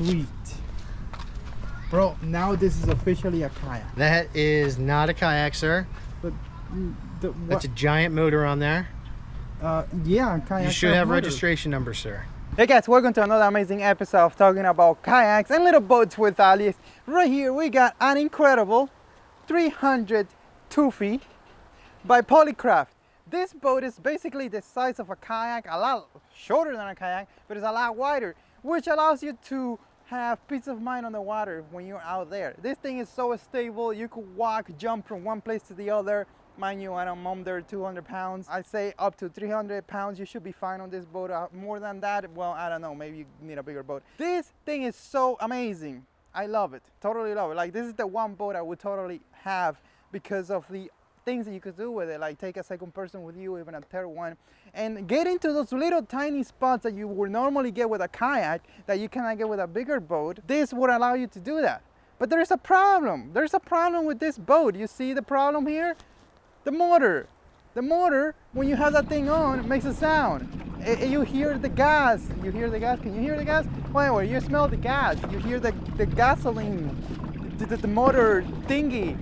Sweet. Bro, now this is officially a kayak. That is not a kayak, sir. But That's a giant motor on there. yeah, kayak. You should have registration number, sir. Hey guys, welcome to another amazing episode of talking about kayaks and little boats with Aliex. Right here we got an incredible 300 Tuffy by Polycraft. This boat is basically the size of a kayak, a lot shorter than a kayak, but it's a lot wider, which allows you to have peace of mind on the water when you're out there. This thing is so stable, you could walk, jump from one place to the other. Mind you, I'm under 200 pounds. I say up to 300 pounds, you should be fine on this boat. More than that, well, I don't know, maybe you need a bigger boat. This thing is so amazing. I love it, totally love it. Like, this is the one boat I would totally have because of the things that you could do with it, like take a second person with you, even a third one, and get into those little tiny spots that you would normally get with a kayak that you cannot get with a bigger boat. This would allow you to do that. But there's a problem. There's a problem with this boat. You see the problem here? The motor. The motor, when you have that thing on, it makes a sound. You hear the gas. You hear the gas? Can you hear the gas? Well, anyway, you smell the gas. You hear the gasoline, the motor thingy.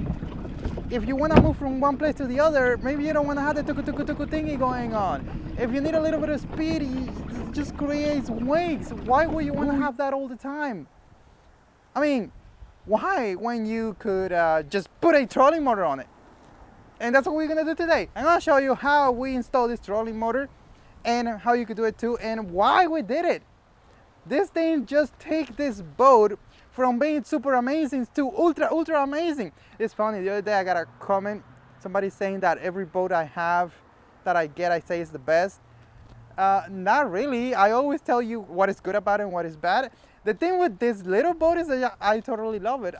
If you want to move from one place to the other, maybe you don't want to have the tuku thingy going on. If you need a little bit of speed, it just creates waves. Why would you want to have that all the time? I mean, why when you could just put a trolling motor on it? And that's what we're going to do today. I'm going to show you how we install this trolling motor and how you could do it too and why we did it. This thing just takes this boat from being super amazing to ultra amazing. It's funny, the other day I got a comment, somebody saying that every boat I have that I get, I say is the best. Not really. I always tell you what is good about it and what is bad. The thing with this little boat is that I totally love it.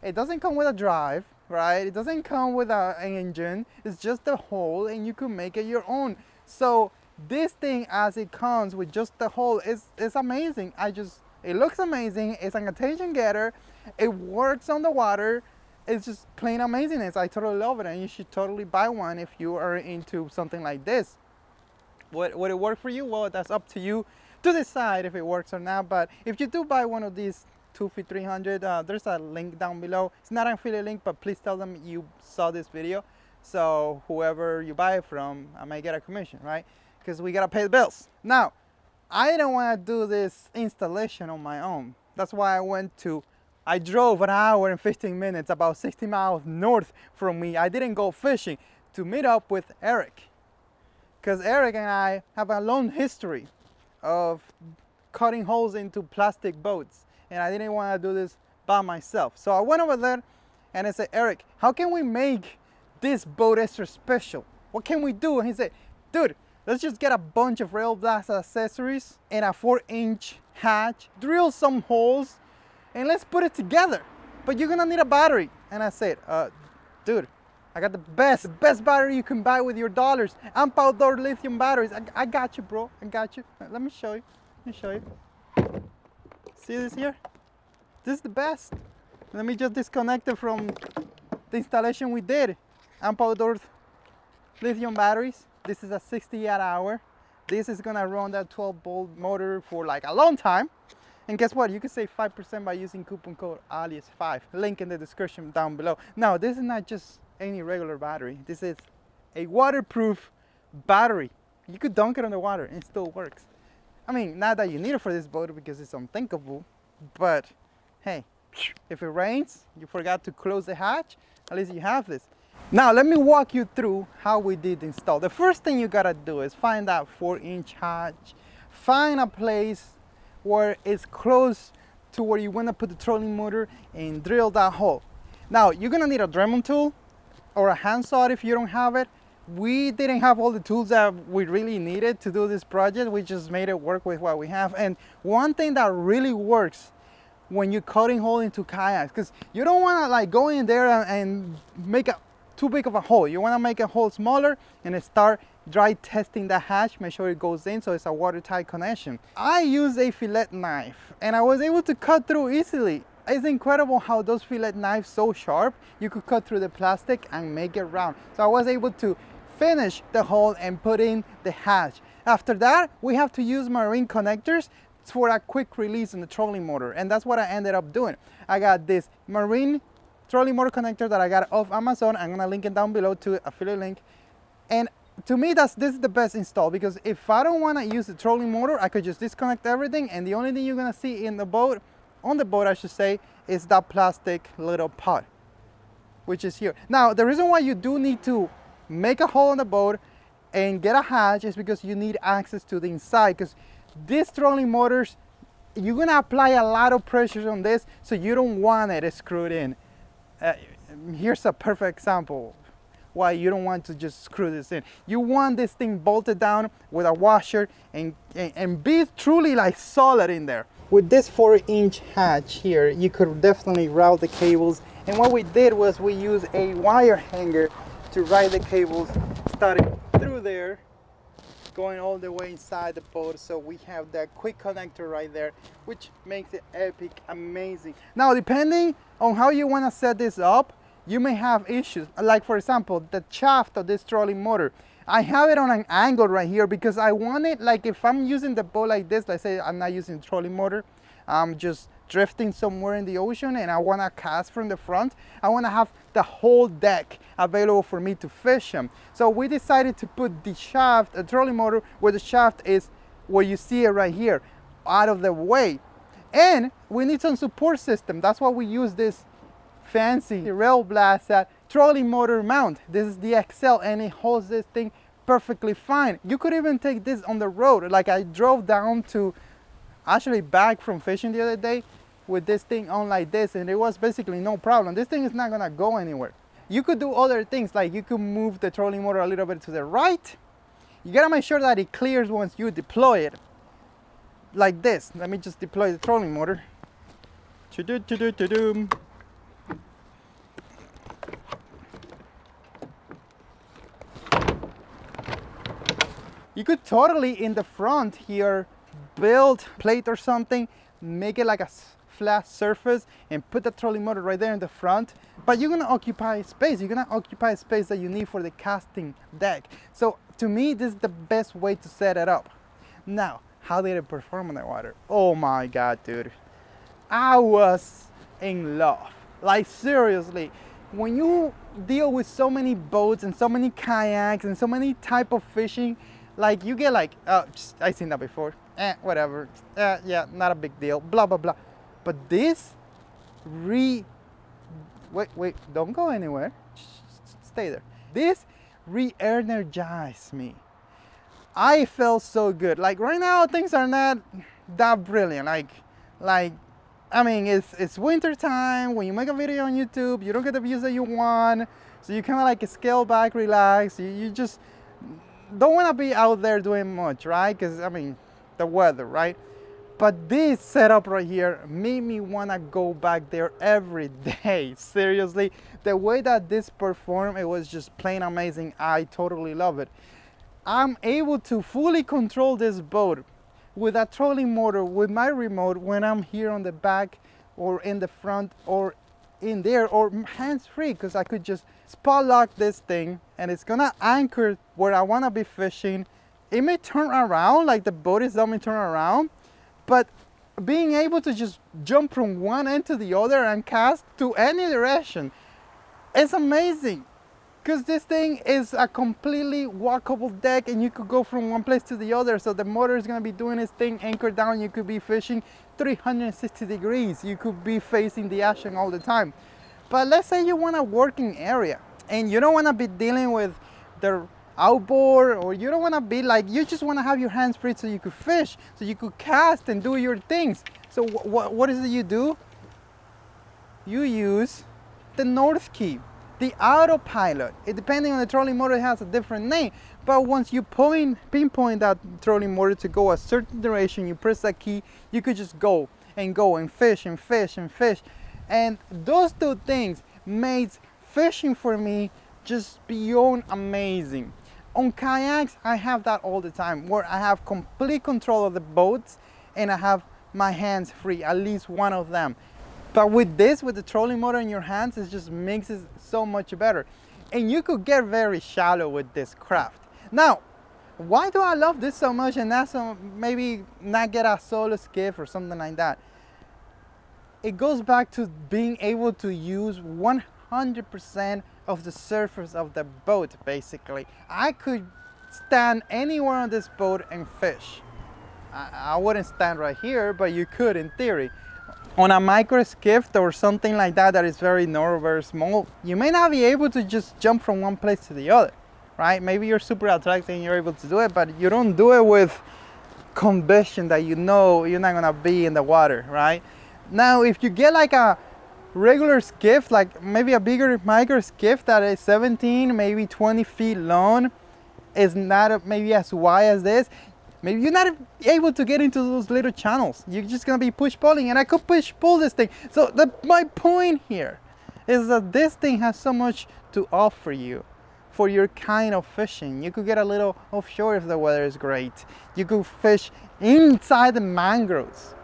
It doesn't come with a drive, right? It doesn't come with an engine. It's just a hull and you can make it your own. So this thing as it comes with just the hull is amazing. It looks amazing. It's an attention getter. It works on the water. It's just plain amazingness. I totally love it, and you should totally buy one if you are into something like this. Would it work for you? Well, that's up to you to decide if it works or not. But if you do buy one of these Tuffy 300, there's a link down below. It's not an affiliate link, but please tell them you saw this video. So whoever you buy it from, I might get a commission, right? Because we gotta pay the bills. Now, I don't want to do this installation on my own. That's why I drove an hour and 15 minutes, about 60 miles north from me. I didn't go fishing to meet up with Eric. Because Eric and I have a long history of cutting holes into plastic boats. And I didn't want to do this by myself. So I went over there and I said, Eric, how can we make this boat extra special? What can we do? And he said, dude, let's just get a bunch of rail blast accessories and a 4-inch hatch, drill some holes, and let's put it together. But you're gonna need a battery. And I said, dude, I got the best battery you can buy with your dollars. Amp outdoor lithium batteries. I got you, bro. I got you. Let me show you. See this here? This is the best. Let me just disconnect it from the installation we did. Amp outdoor lithium batteries. This is a 60 watt hour. This is gonna run that 12-volt motor for like a long time. And guess what? You can save 5% by using coupon code Aliex5. Link in the description down below. Now, this is not just any regular battery. This is a waterproof battery. You could dunk it on the water and it still works. I mean, not that you need it for this boat because it's unthinkable, but hey, if it rains, you forgot to close the hatch, at least you have this. Now, let me walk you through how we did install. The first thing you gotta do is find that 4-inch hatch, find a place where it's close to where you wanna put the trolling motor and drill that hole. Now, you're gonna need a Dremel tool or a handsaw if you don't have it. We didn't have all the tools that we really needed to do this project. We just made it work with what we have. And one thing that really works when you're cutting hole into kayaks, because you don't wanna like go in there and make a too big of a hole. You want to make a hole smaller and start dry testing the hatch, make sure it goes in so it's a watertight connection. I use a fillet knife and I was able to cut through easily. It's incredible how those fillet knives so sharp, you could cut through the plastic and make it round. So I was able to finish the hole and put in the hatch. After that, we have to use marine connectors for a quick release on the trolling motor, and that's what I ended up doing. I got this marine trolling motor connector that I got off Amazon. I'm gonna link it down below to affiliate link. And to me, this is the best install, because if I don't want to use the trolling motor, I could just disconnect everything, and the only thing you're gonna see in the boat, on the boat I should say, is that plastic little pot, which is here. Now, the reason why you do need to make a hole in the boat and get a hatch is because you need access to the inside, because these trolling motors, you're gonna apply a lot of pressure on this, so you don't want it screwed in. Here's a perfect example why you don't want to just screw this in. You want this thing bolted down with a washer and be truly like solid in there. With this 4-inch hatch here, you could definitely route the cables. And what we did was we used a wire hanger to ride the cables, starting through there, going all the way inside the boat. So we have that quick connector right there, which makes it epic, amazing. Now, depending on how you want to set this up, you may have issues. Like, for example, the shaft of this trolling motor, I have it on an angle right here because I want it, like if I'm using the boat like this, let's say I'm not using the trolling motor, I'm just drifting somewhere in the ocean and I want to cast from the front, I want to have the whole deck available for me to fish them. So we decided to put the shaft, a trolling motor, where the shaft is, where you see it right here, out of the way. And we need some support system. That's why we use this fancy Rail Blast trolling motor mount. This is the XL, and it holds this thing perfectly fine. You could even take this on the road. Like, I drove down to, actually back from fishing the other day with this thing on like this, and it was basically no problem. This thing is not gonna go anywhere. You could do other things, like you could move the trolling motor a little bit to the right. You gotta make sure that it clears once you deploy it. Like this. Let me just deploy the trolling motor. You could totally, in the front here, build plate or something, make it like a flat surface and put the trolling motor right there in the front. But you're gonna occupy space. You're gonna occupy space that you need for the casting deck. So to me, this is the best way to set it up. Now, how did it perform on the water? Oh my God, dude. I was in love. Like, seriously. When you deal with so many boats and so many kayaks and so many type of fishing, like, you get like, oh, I've seen that before, whatever, yeah, not a big deal, blah blah blah. But this wait, don't go anywhere, stay there. This re-energized me. I felt so good. Like, right now things are not that brilliant. Like I mean, it's winter time. When you make a video on YouTube, you don't get the views that you want, so you kind of like scale back, relax. You just don't want to be out there doing much, right? Because, I mean, the weather, right? But this setup right here made me want to go back there every day. Seriously, the way that this performed, it was just plain amazing. I totally love it. I'm able to fully control this boat with a trolling motor with my remote when I'm here on the back or in the front or in there, or hands-free, because I could just spot lock this thing and it's gonna anchor where I want to be fishing. It may turn around, like the boat is may turn around, but being able to just jump from one end to the other and cast to any direction, it's amazing. Because this thing is a completely walkable deck and you could go from one place to the other. So the motor is going to be doing its thing, anchored down. You could be fishing 360 degrees. You could be facing the action all the time. But let's say you want a working area and you don't want to be dealing with the outboard, or you don't want to be like, you just want to have your hands free so you could fish, so you could cast and do your things. So what is it you do? You use the North Key. The autopilot, depending on the trolling motor, it has a different name. But once you pinpoint that trolling motor to go a certain direction, you press that key, you could just go and fish and fish and fish. And those two things made fishing for me just beyond amazing. On kayaks, I have that all the time, where I have complete control of the boats and I have my hands free, at least one of them. But with this, with the trolling motor in your hands, it just makes it so much better. And you could get very shallow with this craft. Now, Why do I love this so much and not maybe not get a solo skiff or something like that? It goes back to being able to use 100% of the surface of the boat, basically. I could stand anywhere on this boat and fish. I wouldn't stand right here, but you could in theory. On a micro skiff or something like that that is very narrow, very small, you may not be able to just jump from one place to the other, right? Maybe you're super athletic and you're able to do it, but you don't do it with conviction that you know you're not gonna be in the water, right? Now, if you get like a regular skiff, like maybe a bigger micro skiff that is 17, maybe 20 feet long, is not maybe as wide as this, maybe you're not able to get into those little channels. You're just gonna be push-pulling, and I could push-pull this thing. So my point here is that this thing has so much to offer you for your kind of fishing. You could get a little offshore if the weather is great. You could fish inside the mangroves.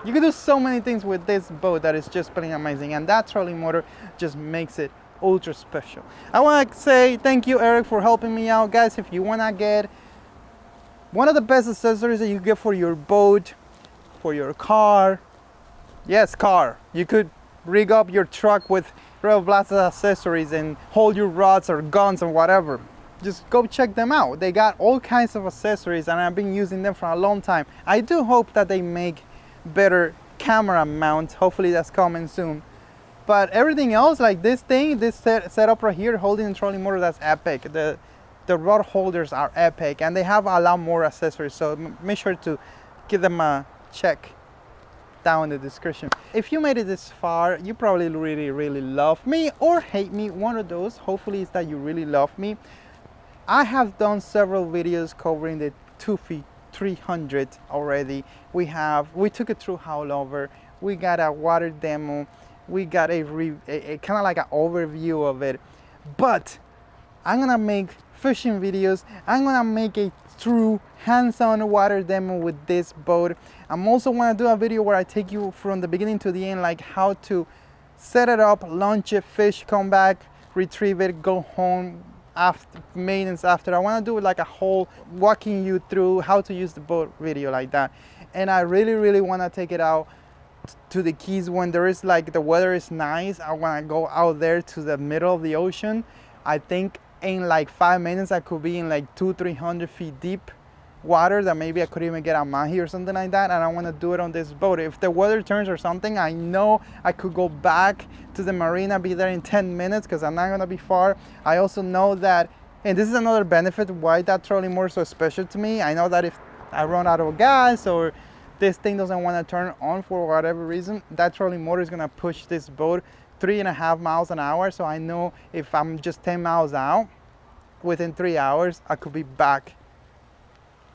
You can do so many things with this boat that is just plain amazing, and that trolling motor just makes it ultra special. I want to say thank you, Eric, for helping me out. Guys, if you want to get one of the best accessories that you get for your boat, for your car, yes, car, you could rig up your truck with Rebel Blast accessories and hold your rods or guns or whatever. Just go check them out. They got all kinds of accessories, and I've been using them for a long time. I do hope that they make better camera mounts. Hopefully that's coming soon. But everything else, like this thing, this setup right here holding the trolling motor, that's epic. The rod holders are epic, and they have a lot more accessories, so make sure to give them a check down in the description. If you made it this far, you probably really love me or hate me, one of those. Hopefully it's that you really love me. I have done several videos covering the Tuffy 300 already. We took it through Howlover, we got a water demo, we got a kind of like an overview of it. But I'm gonna make fishing videos. I'm gonna make a true hands-on water demo with this boat. I'm also gonna do a video where I take you from the beginning to the end, like how to set it up, launch it, fish, come back, retrieve it, go home, after maintenance after. I want to do like a whole walking you through how to use the boat video like that. And I really want to take it out to the Keys when there is like the weather is nice. I want to go out there to the middle of the ocean. I think in like 5 minutes I could be in like 200-300 feet deep water that maybe I could even get a mahi or something like that, and I want to do it on this boat. If the weather turns or something, I know I could go back to the marina, be there in 10 minutes because I'm not going to be far. I also know that, and this is another benefit why that trolling motor is so special to me, I know that if I run out of gas or this thing doesn't want to turn on for whatever reason, that trolling motor is going to push this boat 3.5 miles an hour. So I know if I'm just 10 miles out, within 3 hours I could be back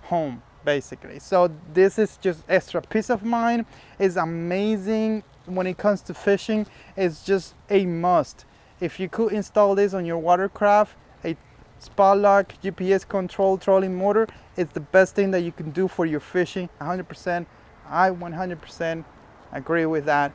home basically. So this is just extra peace of mind. It's amazing when it comes to fishing. It's just a must. If you could install this on your watercraft, a spot lock GPS control trolling motor, it's the best thing that you can do for your fishing. 100%, I 100% agree with that.